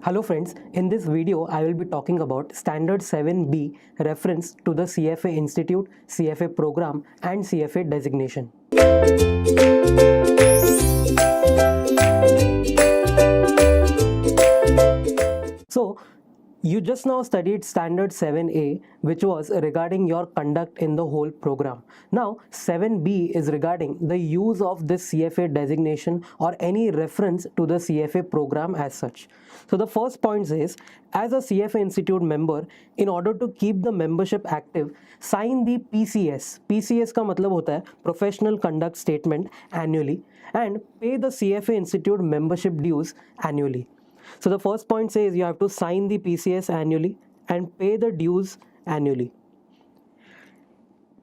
Hello friends, in this video I will be talking about Standard 7B reference to the CFA Institute, CFA program and CFA designation. So, you just now studied Standard 7A, which was regarding your conduct in the whole program. Now, 7B is regarding the use of this CFA designation or any reference to the CFA program as such. So, the first point is, as a CFA Institute member, in order to keep the membership active, sign the PCS. PCS का मतलब होता है Professional Conduct Statement annually and pay the CFA Institute membership dues annually. So the first point says you have to sign the PCS annually and pay the dues annually.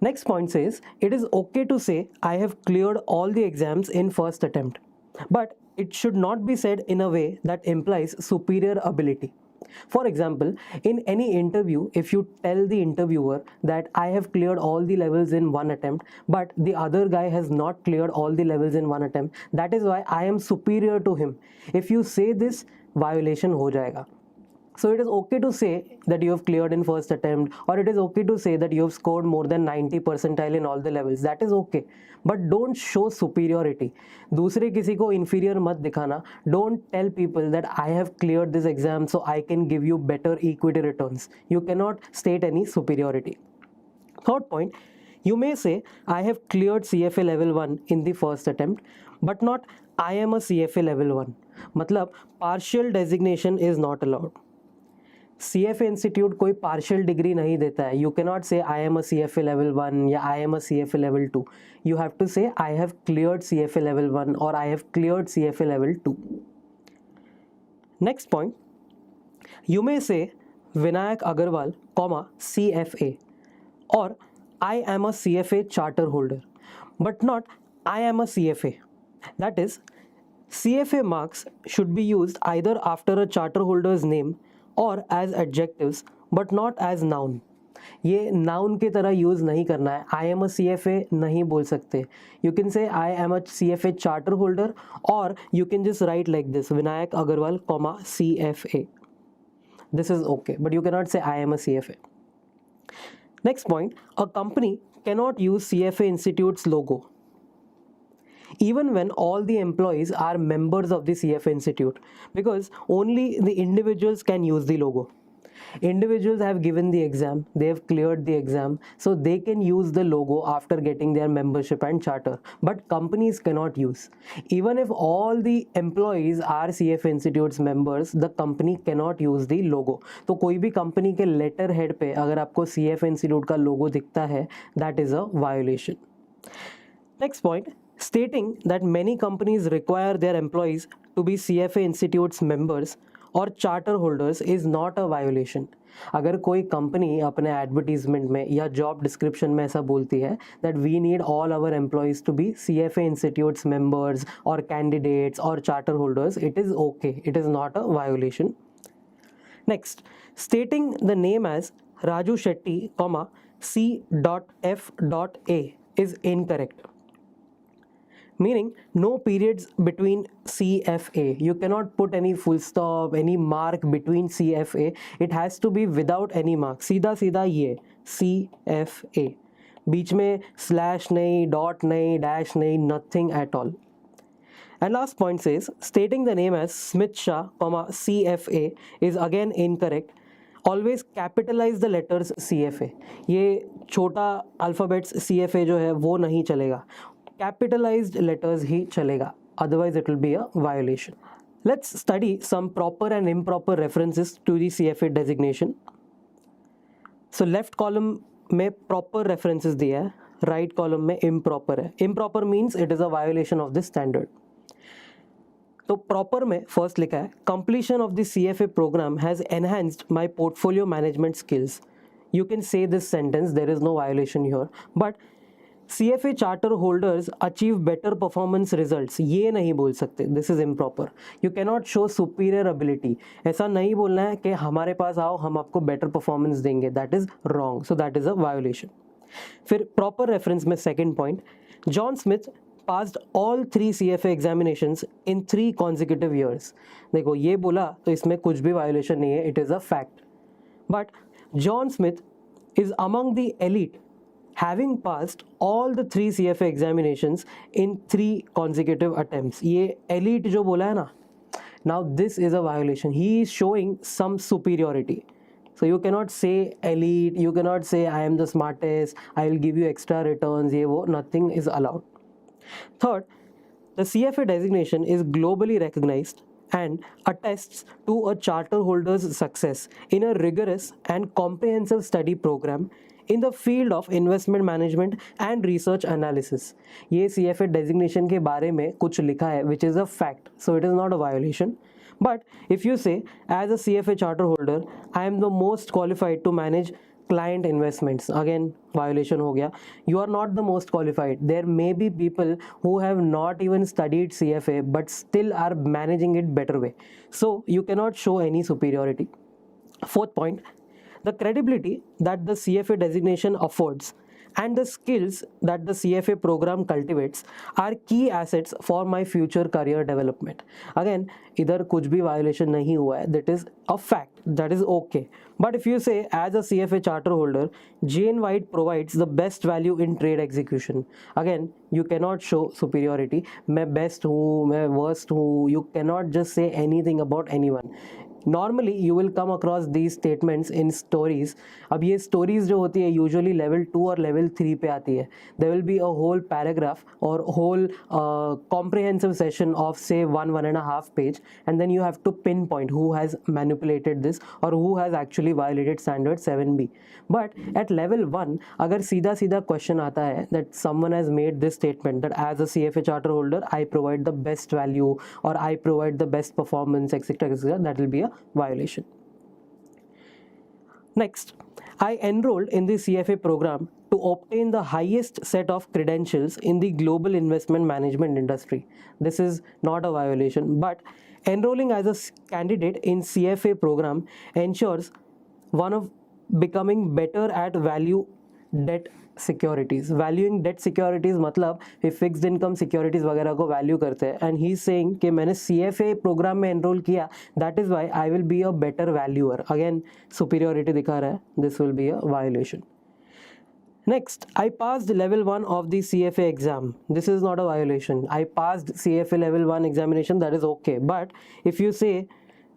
Next point says it is okay to say I have cleared all the exams in first attempt, but it should not be said in a way that implies superior ability. For example, in any interview, if you tell the interviewer that I have cleared all the levels in one attempt, but the other guy has not cleared all the levels in one attempt, that is why I am superior to him. If you say this, violation हो जाएगा. So it is okay to say that you have cleared in first attempt, or it is okay to say that you have scored more than 90 percentile in all the levels. That is okay. But don't show superiority. दूसरे किसी को inferior मत दिखाना. Don't tell people that I have cleared this exam so I can give you better equity returns. You cannot state any superiority. Third point, you may say I have cleared CFA level 1 in the first attempt, but not I am a CFA level 1. मतलब partial designation is not allowed. CFA Institute कोई partial degree नहीं देता है. You cannot say I am a CFA level 1 या I am a CFA level 2. You have to say I have cleared CFA level 1 or I have cleared CFA level 2. Next point, you may say Vinayak Agarwal, CFA, or I am a CFA charter holder, but not I am a CFA. That is, CFA marks should be used either after a charter holder's name or as adjectives, but not as noun. ये noun के तरह use नहीं करना है. I am a CFA नहीं बोल सकते. You can say I am a CFA charter holder, or you can just write like this, Vinayak Agarwal, CFA. This is okay, but you cannot say I am a CFA. Next point, a company cannot use CFA Institute's logo even when all the employees are members of the CFA Institute, because only the individuals can use the logo. Individuals have given the exam, they have cleared the exam, so they can use the logo after getting their membership and charter, but companies cannot use. Even if all the employees are CFA Institute's members, the company cannot use the logo. तो कोई भी company के letter head पे अगर आपको CFA Institute का logo दिखता है, that is a violation. Next point, stating that many companies require their employees to be CFA Institute's members और charter holders is not a violation. अगर कोई कंपनी अपने एडवर्टीजमेंट में या जॉब डिस्क्रिप्शन में ऐसा बोलती है that we need all our employees to be CFA institutes members और कैंडिडेट्स और charter holders, it is okay, it is not a violation. Next, stating the name as Raju Shetty, C.F.A is incorrect. Meaning no periods between CFA. You cannot put any full stop, any mark between CFA. It has to be without any mark. सीधा सीधा ये CFA. बीच में slash नहीं, dot नहीं, dash नहीं, nothing at all. And last point says stating the name as Smith Shah, CFA is again incorrect. Always capitalize the letters CFA. ये छोटा alphabets CFA जो है वो नहीं चलेगा. Capitalized letters ही चलेगा, otherwise it will be a violation. Let's study some proper and improper references to the CFA designation. So left column में proper references दिया है, right column में improper है. Improper means it is a violation of this standard. तो proper में first लिखा है completion of the CFA program has enhanced my portfolio management skills. You can say this sentence, there is no violation here, but CFA charter holders achieve better performance results, ये नहीं बोल सकते. This is improper. You cannot show superior ability. ऐसा नहीं बोलना है कि हमारे पास आओ हम आपको better performance देंगे. That is wrong. So that is a violation. फिर proper reference में second point, John Smith passed all 3 CFA examinations in 3 consecutive years. देखो ये बोला तो इसमें कुछ भी वायोलेशन नहीं है, it is a fact. But John Smith is among the elite, having passed all the 3 CFA examinations in 3 consecutive attempts. ये elite जो बोला है ना, now this is a violation. He is showing some superiority. So you cannot say elite, you cannot say I am the smartest, I will give you extra returns, ye wo, nothing is allowed. Third, the CFA designation is globally recognized and attests to a charter holder's success in a rigorous and comprehensive study program in the field of investment management and research analysis. ये CFA designation के बारे में कुछ लिखा है which is a fact, so it is not a violation. But if you say as a CFA charter holder I am the most qualified to manage client investments, again violation हो गया. You are not the most qualified. There may be people who have not even studied CFA but still are managing it better way, so you cannot show any superiority. Fourth point, the credibility that the CFA designation affords and the skills that the CFA program cultivates are key assets for my future career development. Again, इधर कुछ भी violation नहीं हुआ है, that is a fact, that is okay. But if you say as a CFA charter holder, Jane White provides the best value in trade execution, again you cannot show superiority. मैं best हूँ, मैं worst हूँ, you cannot just say anything about anyone. Normally you will come across these statements in stories. अब ये stories जो होती है usually level 2 और level 3 पे आती है. There will be a whole paragraph or whole comprehensive session of say 1.5 page, and then you have to pinpoint who has manipulated this or who has actually violated standard 7B. But at level 1 अगर सीधा सीधा question आता है that someone has made this statement that as a CFA charter holder I provide the best value or I provide the best performance, etc., etc., that will be a violation. Next, I enrolled in the CFA program to obtain the highest set of credentials in the global investment management industry. This is not a violation, but enrolling as a candidate in CFA program ensures one of becoming better at value debt securities. Valuing debt securities मतलब ये fixed income securities वगैरह को value करते हैं, and he is saying कि मैंने CFA program में enroll किया, that is why I will be a better valuer. Again superiority दिखा रहा है, this will be a violation. Next, I passed level 1 of the CFA exam. This is not a violation. I passed CFA level 1 examination, that is okay. But if you say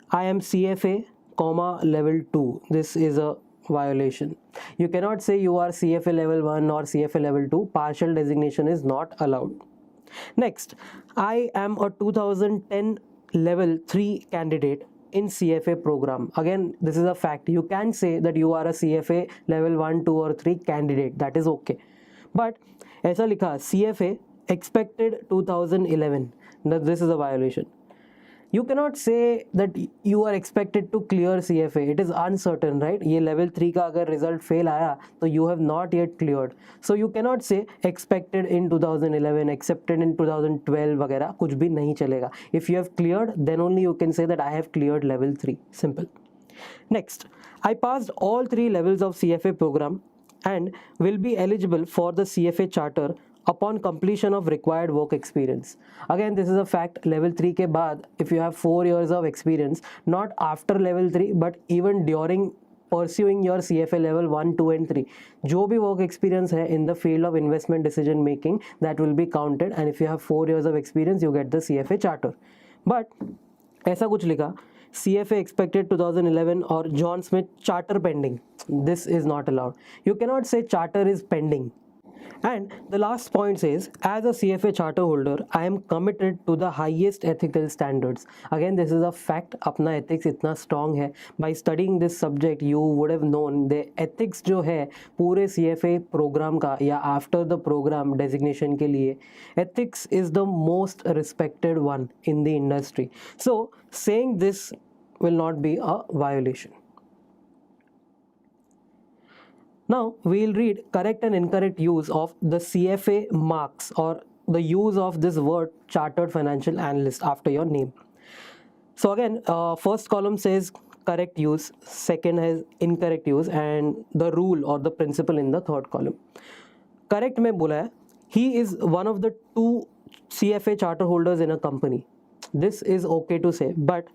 I am CFA, level 2, this is a violation. You cannot say you are CFA level 1 or CFA level 2. Partial designation is not allowed. Next, I am a 2010 level 3 candidate in CFA program. Again, this is a fact. You can say that you are a CFA level 1, 2 or 3 candidate. That is okay. But ऐसा लिखा CFA expected 2011. That this is a violation. You cannot say that you are expected to clear CFA. It is uncertain, right? ये level 3 का अगर result fail आया तो you have not yet cleared. So you cannot say expected in 2011, accepted in 2012 वगैरह कुछ भी नहीं चलेगा. If you have cleared, then only you can say that I have cleared level 3. Simple. Next, I passed all 3 levels of CFA program and will be eligible for the CFA charter upon completion of required work experience. Again, this is a fact. Level 3 के बाद, if you have 4 years of experience, not after level 3, but even during pursuing your CFA level 1, 2 and 3, जो भी work experience है in the field of investment decision making, that will be counted, and if you have 4 years of experience, you get the CFA charter. But ऐसा कुछ लिखा CFA expected 2011 or John Smith charter pending. This is not allowed. You cannot say charter is pending. And the last point says, as a CFA charter holder, I am committed to the highest ethical standards. Again, this is a fact. अपना ethics इतना strong है. By studying this subject, you would have known the ethics जो है पूरे CFA program का या after the program designation के लिए, ethics is the most respected one in the industry. So saying this will not be a violation. Now we will read correct and incorrect use of the CFA marks or the use of this word chartered financial analyst after your name. So again, first column says correct use, second has incorrect use, and the rule or the principle in the third column. Correct में बोला है, he is one of the 2 CFA charter holders in a company. This is okay to say, but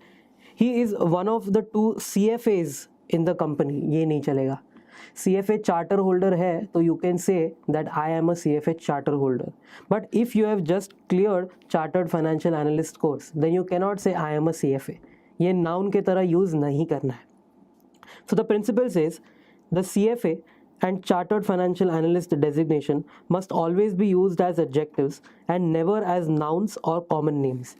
he is one of the 2 CFAs in the company. ये नहीं चलेगा. CFA charter holder है तो you can say that I am a CFA charter holder. But if you have just cleared chartered financial analyst course, then you cannot say I am a CFA. ये noun के तरह use नहीं करना है. So the principle says the CFA and chartered financial analyst designation must always be used as adjectives and never as nouns or common names.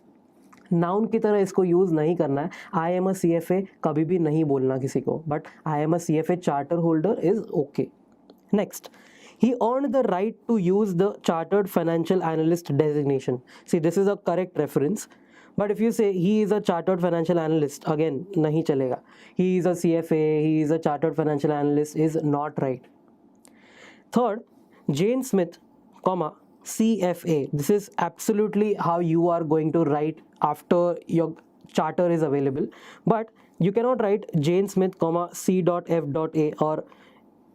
Noun की तरह इसको use नहीं करना है. आई एम अ CFA कभी भी नहीं बोलना किसी को, but I am a CFA charter holder is okay. Next, he earned the right to use the chartered financial analyst designation. See, this is a correct reference, but if you say he is a chartered financial analyst, again नहीं चलेगा. He is a CFA, he is a chartered financial analyst is not right. Third, Jane Smith, comma CFA. This is absolutely how you are going to write after your charter is available, but you cannot write Jane Smith, comma C.F.A or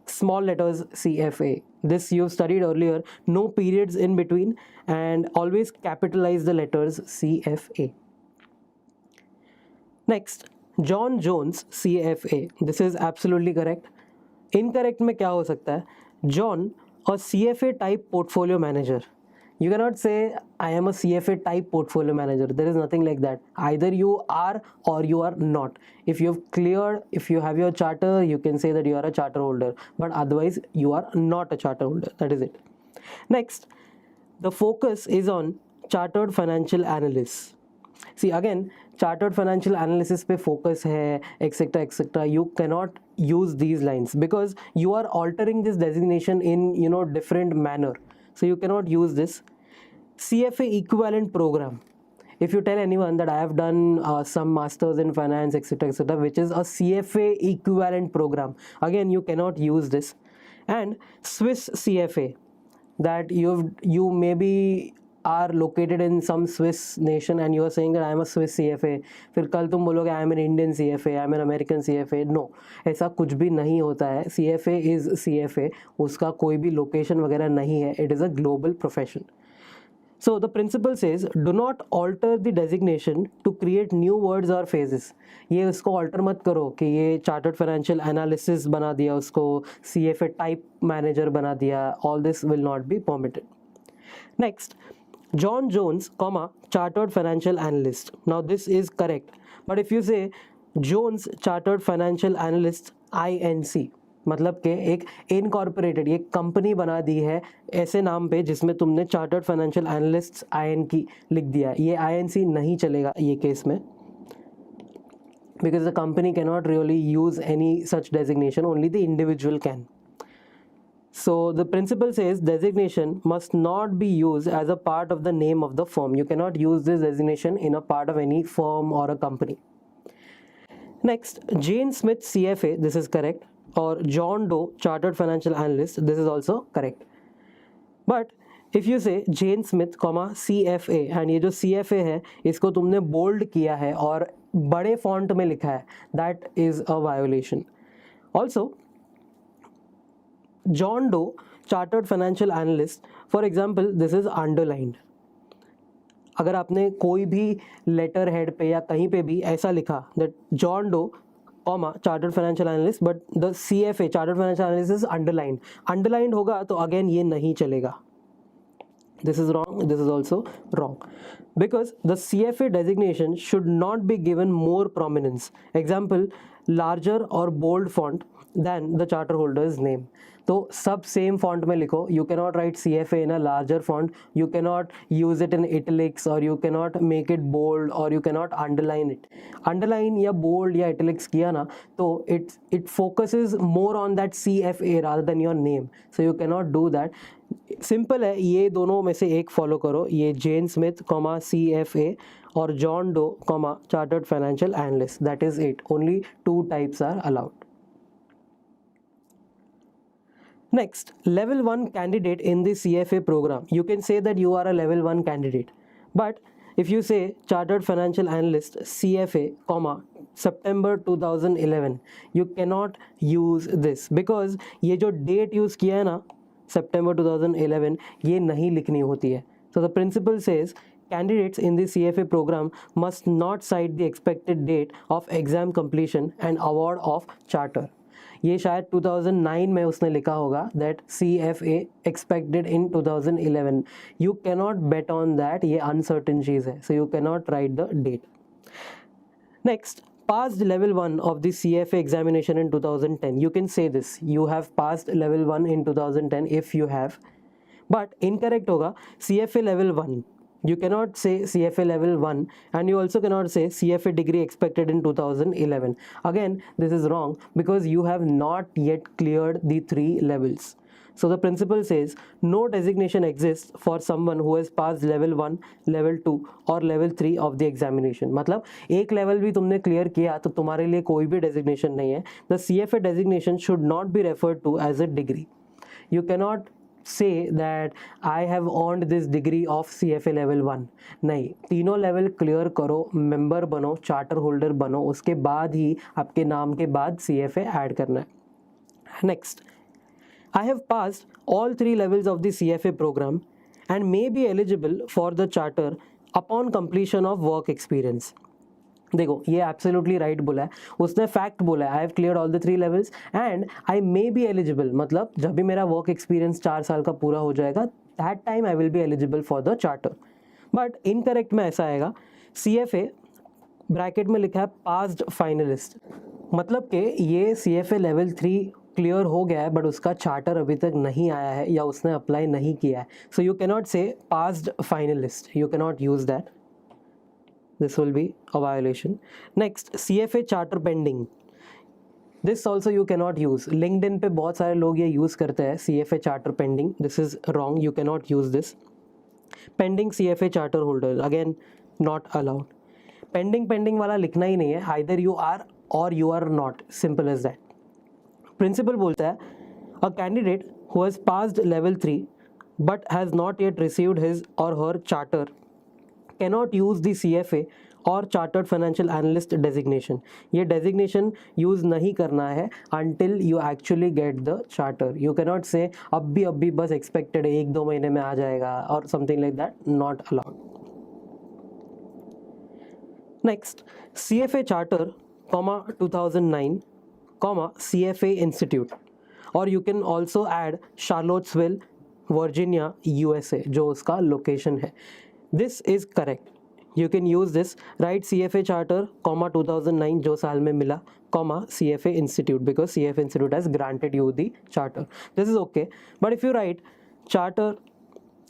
small letters CFA. This you studied earlier. No periods in between, and always capitalize the letters CFA. Next, John Jones CFA. This is absolutely correct. Incorrect में क्या हो सकता है? John, a CFA type portfolio manager. You cannot say I am a CFA type portfolio manager. There is nothing like that. Either you are or you are not. If you have cleared, if you have your charter, you can say that you are a charter holder, but otherwise you are not a charter holder. That is it. Next, the focus is on chartered financial analysts. See, again, chartered financial analysis पे focus है, etc., etc. You cannot use these lines because you are altering this designation in different manner. So you cannot use this. CFA equivalent program. If you tell anyone that I have done some masters in finance, etc., etc., which is a CFA equivalent program, again you cannot use this. And Swiss CFA, that you maybe are located in some Swiss nation and you are saying that I am a Swiss CFA. फिर कल तुम बोलोगे I am an Indian CFA, I am an American CFA. No, ऐसा कुछ भी नहीं होता है. CFA is CFA. उसका कोई भी location वगैरह नहीं है. It is a global profession. So the principle says, do not alter the designation to create new words or phrases. ये उसको alter मत करो कि ये chartered financial analysis बना दिया, उसको CFA type manager बना दिया. All this will not be permitted. Next, John Jones, comma chartered financial analyst. Now this is correct, but if you say Jones chartered financial analyst INC, मतलब कि एक incorporated ये company बना दी है ऐसे नाम पे जिसमें तुमने चार्टर्ड फाइनेंशियल एनालिस्ट IN लिख दिया. ये INC नहीं चलेगा ये केस में, because the company cannot really use any such designation, only the individual can. So the principle says designation must not be used as a part of the name of the firm. You cannot use this designation in a part of any firm or a company. Next, Jane Smith CFA, this is correct, or John Doe chartered financial analyst, this is also correct. But if you say Jane Smith, CFA, and ये जो CFA है इसको तुमने bold किया है और बड़े font में लिखा है, that is a violation. Also, John Doe chartered financial analyst, for example, this is underlined. अगर आपने कोई भी लेटर हेड पे या कहीं पे भी ऐसा लिखा that John Doe, chartered financial analyst, but the CFA chartered financial analyst is underlined होगा तो again ये नहीं चलेगा. This is wrong. This is also wrong, because the CFA designation should not be given more prominence. Example, larger or bold font than the charter holder's name. तो सब same font में लिखो. You cannot right CFA in a larger font. You cannot use it in italics, or you cannot make it bold, or you cannot underline it. Underline या bold या italics किया ना तो it focuses more on that CFA rather than your name. So you cannot do that. Simple है, ये दोनों में से एक फॉलो करो. ये जेन स्मिथ, CFA, और John Doe, chartered financial analyst. That is it. Only 2 types are allowed. Next, level 1 candidate in the CFA program. You can say that you are a level 1 candidate, but if you say chartered financial analyst CFA, September 2011, you cannot use this because ये जो date use किया है ना September 2011, ये नहीं लिखनी होती है. So the principle says candidates in the CFA program must not cite the expected date of exam completion and award of charter. ये शायद 2009 में उसने लिखा होगा that CFA expected in 2011. You cannot bet on that, ये uncertain चीज़ है, so you cannot write the date. Next, passed level 1 of the CFA examination in 2010. You can say this, you have passed level 1 in 2010 if you have, but incorrect होगा CFA level 1. You cannot say CFA level 1 and you also cannot say CFA degree expected in 2011. Again, this is wrong because you have not yet cleared the 3 levels. So the principle says no designation exists for someone who has passed level 1, level 2 or level 3 of the examination. मतलब एक level भी तुमने clear किया तो तुम्हारे लिए कोई भी designation नहीं है. The CFA designation should not be referred to as a degree. You cannot say that I have earned this degree of CFA level 1. नहीं, तीनों लेवल क्लियर करो, मेंबर बनो, चार्टर होल्डर बनो, उसके बाद ही आपके नाम के बाद CFA ऐड करना है. Next, I have passed all 3 levels of the CFA program and may be eligible for the charter upon completion of work experience. देखो ये एब्सोल्युटली राइट बोला है, उसने फैक्ट बोला है I have cleared all the 3 levels and I may be eligible, मतलब जब भी मेरा वर्क एक्सपीरियंस 4 साल का पूरा हो जाएगा that time I will be eligible for the charter. But incorrect में ऐसा आएगा CFA ब्रैकेट में लिखा है पास्ड फाइनलिस्ट, मतलब कि ये CFA लेवल 3 क्लियर हो गया है बट उसका चार्टर अभी तक नहीं आया है या उसने अप्लाई नहीं किया है. So you cannot say passed finalist, you cannot use that. This will be a violation. Next, CFA charter pending. This also you cannot use. LinkedIn पे बहुत सारे लोग ये use करते हैं CFA charter pending. This is wrong. You cannot use this. Pending CFA charter holder. Again, not allowed. Pending वाला लिखना ही नहीं है. Either you are or you are not. Simple as that. Principle बोलता है a candidate who has passed level 3 but has not yet received his or her charter cannot use the CFA और Chartered Financial Analyst designation. ये designation use नहीं करना है until you actually get the charter. You cannot say अब भी बस expected है 1-2 महीने में आ जाएगा or something like that. Not allowed. Next, CFA Charter, 2009, CFA Institute. और you can also add Charlottesville, Virginia, USA, जो उसका location है. This is correct. You can use this. Write CFA charter, 2009 जो साल में मिला, CFA institute because CFA institute has granted you the charter. This is okay. But if you write charter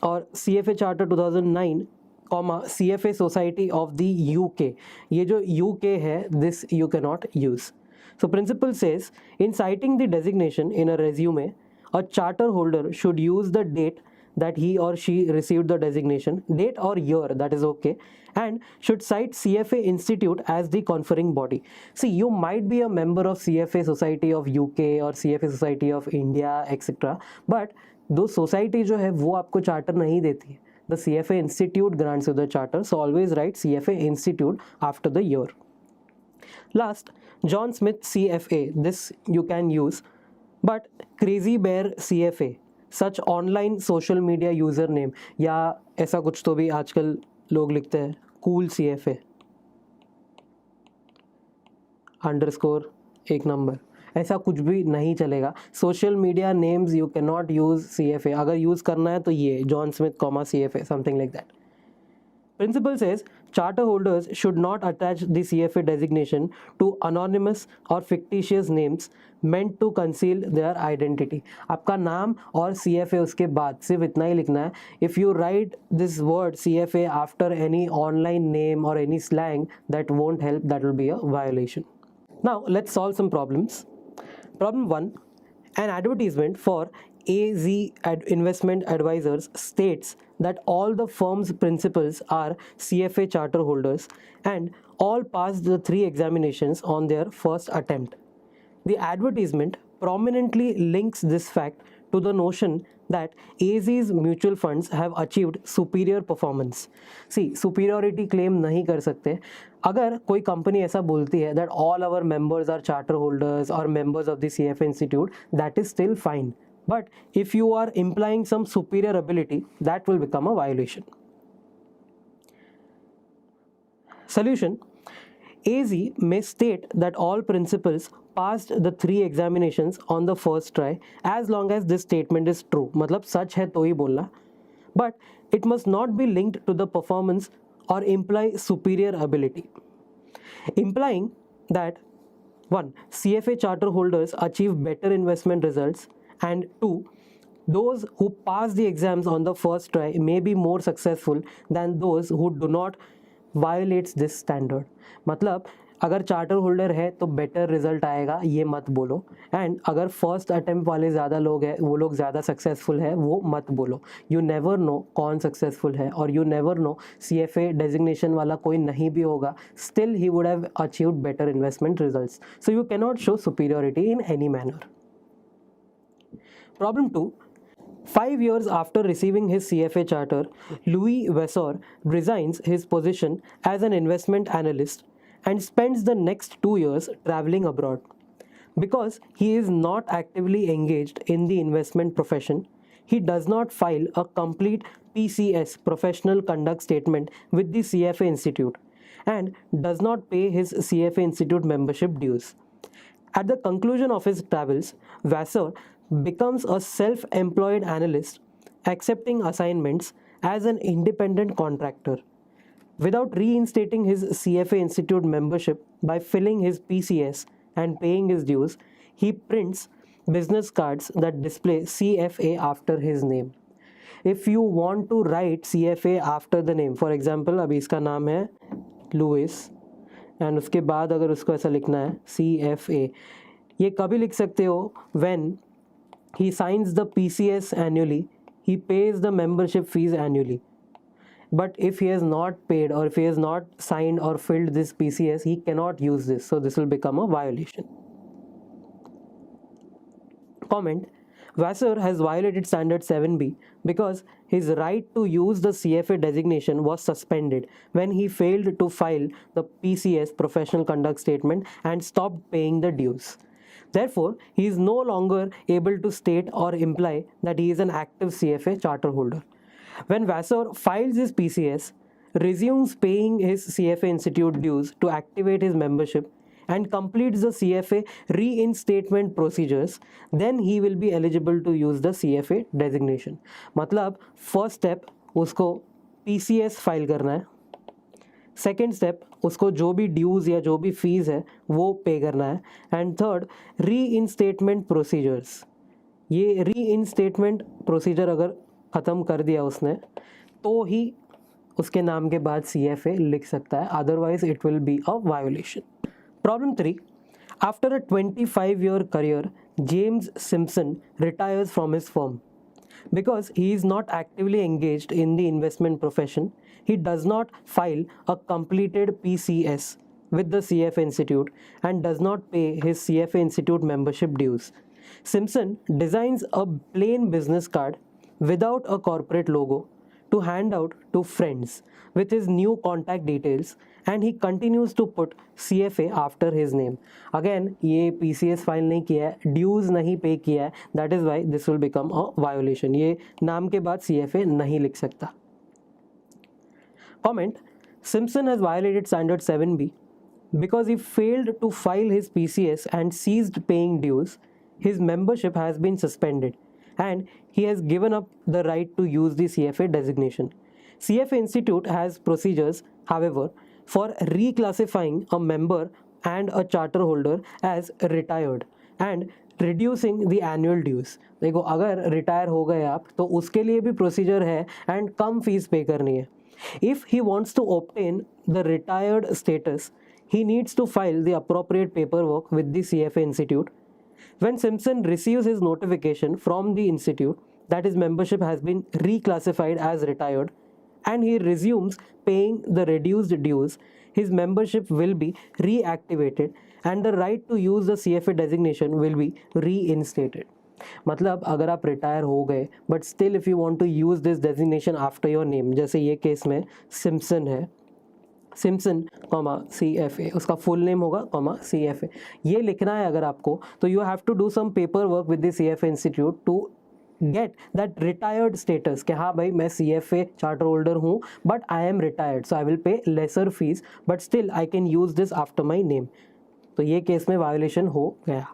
or CFA charter 2009, CFA society of the UK, ये जो UK है, this you cannot use. So principle says in citing the designation in a resume, a charter holder should use the date that he or she received the designation, date or year, that is okay, and should cite CFA Institute as the conferring body. See, you might be a member of CFA Society of UK or CFA Society of India, etc. But those society जो है वो आपको charter नहीं देती है. The CFA Institute grants you the charter, so always write CFA Institute after the year. Last, John Smith CFA, this you can use, but Crazy Bear CFA, such online social media user name या ऐसा कुछ तो भी आजकल लोग लिखते हैं, cool CFA underscore 1 number, ऐसा कुछ भी नहीं चलेगा. Social media names you can not use CFA. अगर यूज़ करना है तो ये John Smith CFA, something like that. Principle says charter holders should not attach the CFA designation to anonymous or fictitious names meant to conceal their identity. आपका नाम और CFA उसके बाद सिर्फ इतना ही लिखना है. If you write this word CFA after any online name or any slang, that won't help. That will be a violation. Now let's solve some problems. Problem 1. An advertisement for AZ Investment Advisors states that all the firm's principals are CFA charter holders and all passed the 3 examinations on their first attempt. The advertisement prominently links this fact to the notion that AZ's mutual funds have achieved superior performance. See, superiority claim नहीं कर सकते. अगर कोई company ऐसा बोलती है that all our members are charter holders or members of the CFA institute, that is still fine. But if you are implying some superior ability, that will become a violation. Solution: AZ may state that all principals passed the 3 examinations on the first try as long as this statement is true. मतलब सच है तो ही बोलना. But it must not be linked to the performance or imply superior ability. Implying that 1. CFA charter holders achieve better investment results, and 2. Those who pass the exams on the first try may be more successful than those who do not violates this standard. मतलब अगर charter holder है तो better result आएगा, ये मत बोलो. And अगर first attempt वाले ज़्यादा लोग हैं, वो लोग ज़्यादा सक्सेसफुल है, वो मत बोलो. यू नेवर नो कौन सक्सेसफुल है, और you never know CFA designation वाला कोई नहीं भी होगा, still he would have achieved better investment results. So you can not show superiority in any manner. Problem 2. 5 years after receiving his CFA charter, Louis Vasseur resigns his position as an investment analyst and spends the next 2 years traveling abroad. Because he is not actively engaged in the investment profession, he does not file a complete PCS professional conduct statement with the CFA Institute and does not pay his CFA Institute membership dues. At the conclusion of his travels, Vasseur becomes a self-employed analyst, accepting assignments as an independent contractor. Without reinstating his CFA Institute membership by filling his PCS and paying his dues, he prints business cards that display CFA after his name. If you want to write CFA after the name, for example, अभी इसका नाम है Louis, and उसके बाद अगर उसको ऐसा लिखना है CFA, ये कभी लिख सकते हो when he signs the PCS annually, he pays the membership fees annually. But if he has not paid, or if he has not signed or filled this PCS, he cannot use this. So this will become a violation. Comment: Vasseur has violated Standard 7B because his right to use the CFA designation was suspended when he failed to file the PCS professional conduct statement and stopped paying the dues. Therefore, he is no longer able to state or imply that he is an active CFA charter holder. When Vasseur files his PCS, resumes paying his CFA Institute dues to activate his membership, and completes the CFA reinstatement procedures, then he will be eligible to use the CFA designation. मतलब first step उसको PCS file करना है, second step उसको जो भी ड्यूज़ या जो भी फीस है वो पे करना है, एंड थर्ड री इंस्टेटमेंट प्रोसीजर्स. ये री इंस्टेटमेंट प्रोसीजर अगर ख़त्म कर दिया उसने तो ही उसके नाम के बाद CFA लिख सकता है, otherwise it will be a violation. Problem 3. After a 25-year career, James Simpson retires from his firm. Because he is not actively engaged in the investment profession, he does not file a completed PCS with the CFA Institute and does not pay his CFA Institute membership dues. Simpson designs a plain business card without a corporate logo to hand out to friends with his new contact details, and he continues to put CFA after his name. Again, ये PCS file नहीं किया है, ड्यूज़ नहीं पे किया है, that is why this will become a violation. ये नाम के बाद CFA नहीं लिख सकता. Comment: Simpson has violated Standard 7B because he failed to file his PCS and ceased paying dues. His membership has been suspended, and he has given up the right to use the CFA designation. CFA Institute has procedures, however, for reclassifying a member and a charter holder as retired and reducing the annual dues. देखो अगर retire हो गए आप तो उसके लिए भी procedure है एंड कम फीस पे करनी है. If he wants to obtain the retired status, he needs to file the appropriate paperwork with the CFA Institute. When Simpson receives his notification from the institute that his membership has been reclassified as retired and he resumes paying the reduced dues, his membership will be reactivated and the right to use the CFA designation will be reinstated. मतलब अगर आप retire हो गए but still if you want to use this designation after your name, जैसे ये case में Simpson है, Simpson CFA, उसका फुल नेम होगा CFA, ये लिखना है अगर आपको, तो you have to do some paper work with the CFA institute to get that retired status कि हाँ भाई मैं CFA charter holder हूँ but I am retired so I will pay lesser fees but still I can use this after my name. तो ये case में violation हो गया.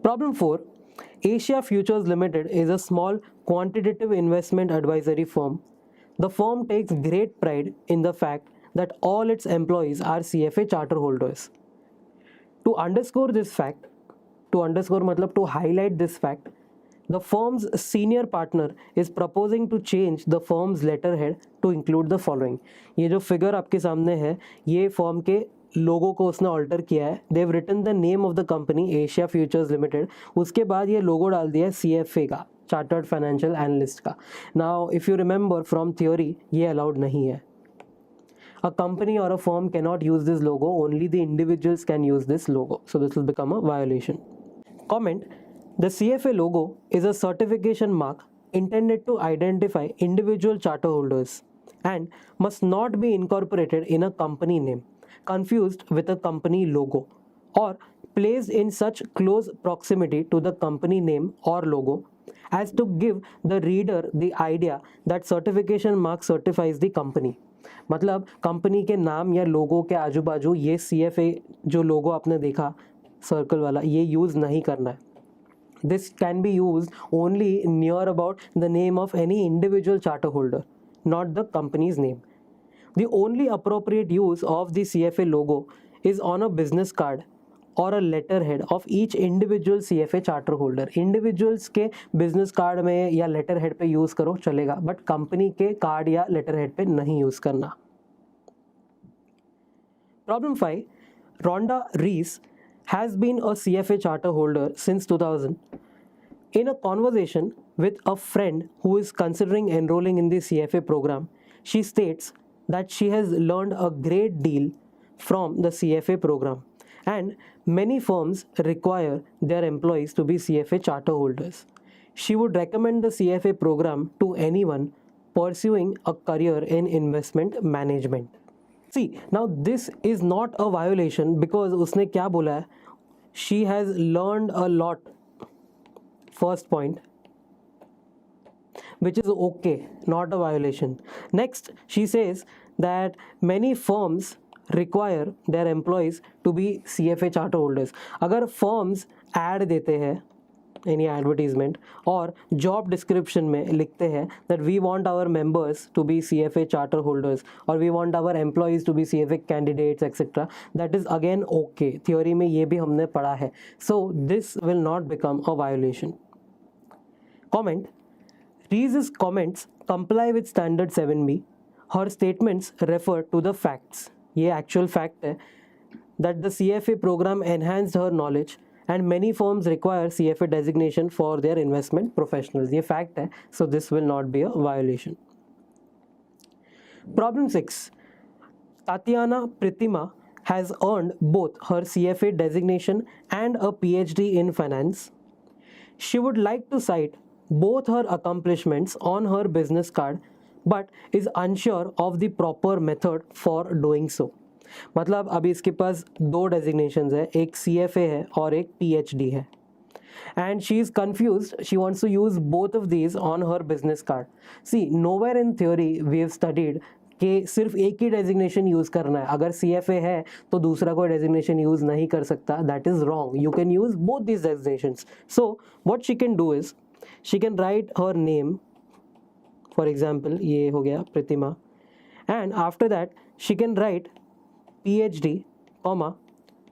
Problem 4. Asia Futures Limited is a small quantitative investment advisory firm. The firm takes great pride in the fact that all its employees are CFA charter holders. To underscore this fact, मतलब to highlight this fact, the firm's senior partner is proposing to change the firm's letterhead to include the following. ये जो figure आपके सामने है, ये firm के लोगो को उसने ऑल्टर किया है. They've written the name of the company Asia Futures Limited, उसके बाद ये लोगो डाल दिया है CFA का, चार्टर्ड फाइनेंशियल एनालिस्ट का. Now if you remember from theory, ये अलाउड नहीं है. A company or a firm cannot use this logo, only the individuals can use this logo. So this will become a violation. Comment: the CFA logo is a certification mark intended to identify individual charter holders and must not be incorporated in a company name, confused with a company logo, or placed in such close proximity to the company name or logo as to give the reader the idea that certification mark certifies the company. मतलब company के नाम या लोगो के आजू बाजू ये CFA जो लोगो आपने देखा सर्कल वाला, ये यूज़ नहीं करना है. This can be used only near about the name of any individual charter holder, not the company's name. The only appropriate use of the CFA logo is on a business card or a letterhead of each individual CFA charter holder. Individuals के business card में या letterhead पे use करो चलेगा, but company के card या letterhead पे नहीं use करना. Problem 5. Rhonda Rees has been a CFA charter holder since 2000. In a conversation with a friend who is considering enrolling in the CFA program, she states that she has learned a great deal from the CFA program, and many firms require their employees to be CFA charter holders. She would recommend the CFA program to anyone pursuing a career in investment management. See, now this is not a violation because उसने क्या बोला है? She has learned a lot. First point, which is okay, not a violation. Next, she says that many firms require their employees to be CFA charter holders. अगर firms ad देते हैं any advertisement और job description में लिखते हैं that we want our members to be CFA charter holders or we want our employees to be CFA candidates etc., that is again okay. Theory में ये भी हमने पढ़ा है. So this will not become a violation. Comment: Rees's comments comply with Standard 7B. Her statements refer to the facts. ये actual fact है that the CFA program enhanced her knowledge and many firms require CFA designation for their investment professionals. ये fact है, so this will not be a violation. Problem 6. Tatiana Pritima has earned both her CFA designation and a PhD in finance. She would like to cite both her accomplishments on her business card but is unsure of the proper method for doing so. मतलब अभी इसके पास दो designations है, एक CFA है और एक PhD है. And she is confused. She wants to use both of these on her business card. See, nowhere in theory we have studied कि सिर्फ एक ही डेजिग्नेशन यूज़ करना है. अगर CFA है तो दूसरा कोई डेजिग्नेशन यूज़ नहीं कर सकता. That is wrong. You can use both these designations. So what she can do is she can write her name, for example ये हो गया प्रतिमा, and after that she can write PhD,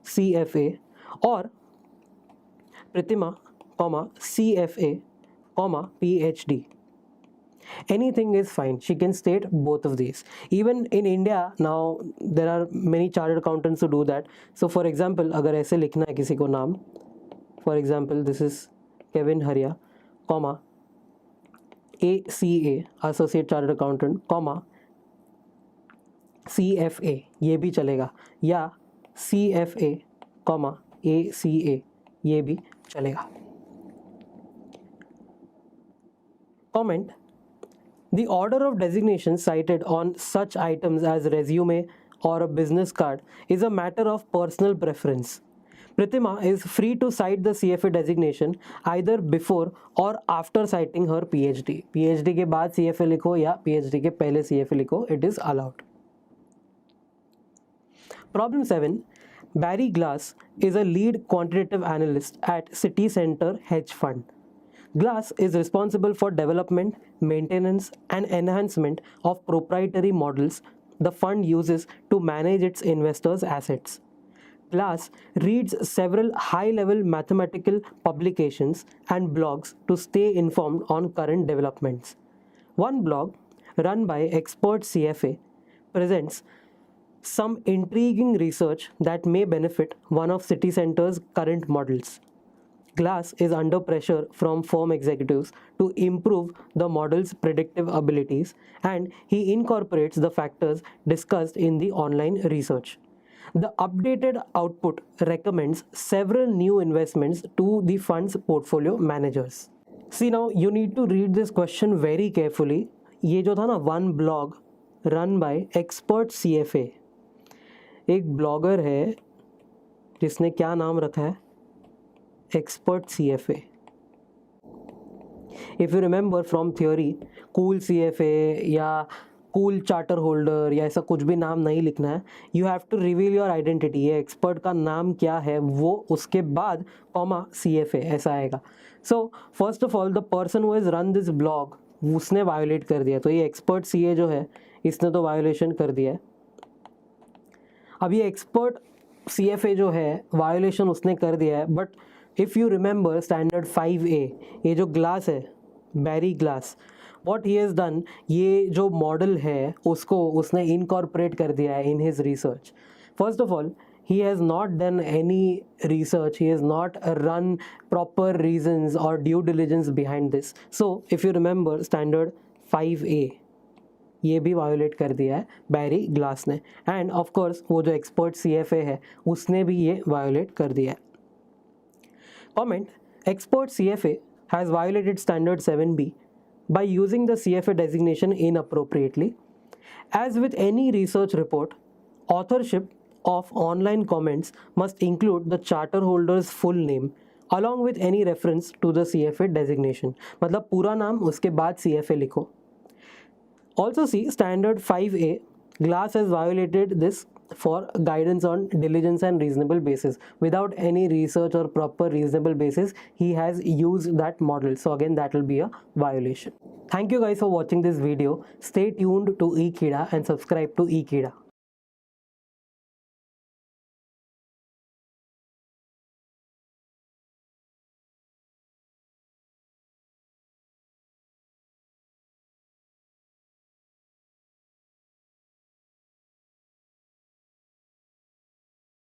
CFA or Pratima, CFA, PhD. Anything is fine. She can state both of these. Even in India now there are many chartered accountants who do that. So for example अगर ऐसे लिखना है किसी को नाम, for example this is Kevin Haria, ACA, Associate Chartered Accountant, CFA, ये भी चलेगा, या CFA, ACA, ये भी चलेगा. Comment: The order of designation cited on such items as resume or a business card is a matter of personal preference. Pritima is free to cite the CFA designation either before or after citing her PhD. PhD के बाद CFA लिखो या PhD के पहले CFA लिखो, it is allowed. Problem 7. Barry Glass is a lead quantitative analyst at City Center Hedge Fund. Glass is responsible for development, maintenance, and enhancement of proprietary models the fund uses to manage its investors' assets. Glass reads several high-level mathematical publications and blogs to stay informed on current developments. One blog, run by Expert CFA, presents some intriguing research that may benefit one of City Center's current models. Glass is under pressure from firm executives to improve the model's predictive abilities, and he incorporates the factors discussed in the online research. The updated output recommends several new investments to the fund's portfolio managers. See, now you need to read this question very carefully. ये जो था ना, one blog run by Expert CFA, एक blogger है जिसने क्या नाम रखा है, Expert CFA. If you remember from theory, cool CFA या cool charter holder या ऐसा कुछ भी नाम नहीं लिखना है. You have to reveal your identity. ये एक्सपर्ट का नाम क्या है वो उसके बाद कॉमा CFA ऐसा आएगा. So first of all, the person who has run this blog, उसने वायोलेट कर दिया. तो ये एक्सपर्ट CA जो है इसने तो वायोलेशन कर दिया है. अब ये एक्सपर्ट CFA जो है वायोलेशन उसने कर दिया है. But if you remember standard 5A, ये जो ग्लास है, Barry glass, what he has done, ये जो मॉडल है उसको उसने इनकॉर्पोरेट कर दिया है in his research. First of all, he has not done any research, he has not run proper reasons or due diligence behind this. So if you remember standard 5A, ये भी violet कर दिया है Barry glass ने. End of course वो जो expert CFA है उसने भी ये वायोलेट कर दिया है. Comment: expert CFA has violated standard 7B by using the CFA designation inappropriately. As with any research report, authorship of online comments must include the charter holder's full name along with any reference to the CFA designation. मतलब पूरा नाम उसके बाद CFA लिखो. Also see standard 5A, Glass has violated this for guidance on diligence and reasonable basis. Without any research or proper reasonable basis, he has used that model. So again, that will be a violation. Thank you guys for watching this video. Stay tuned to Ekeeda and subscribe to Ekeeda.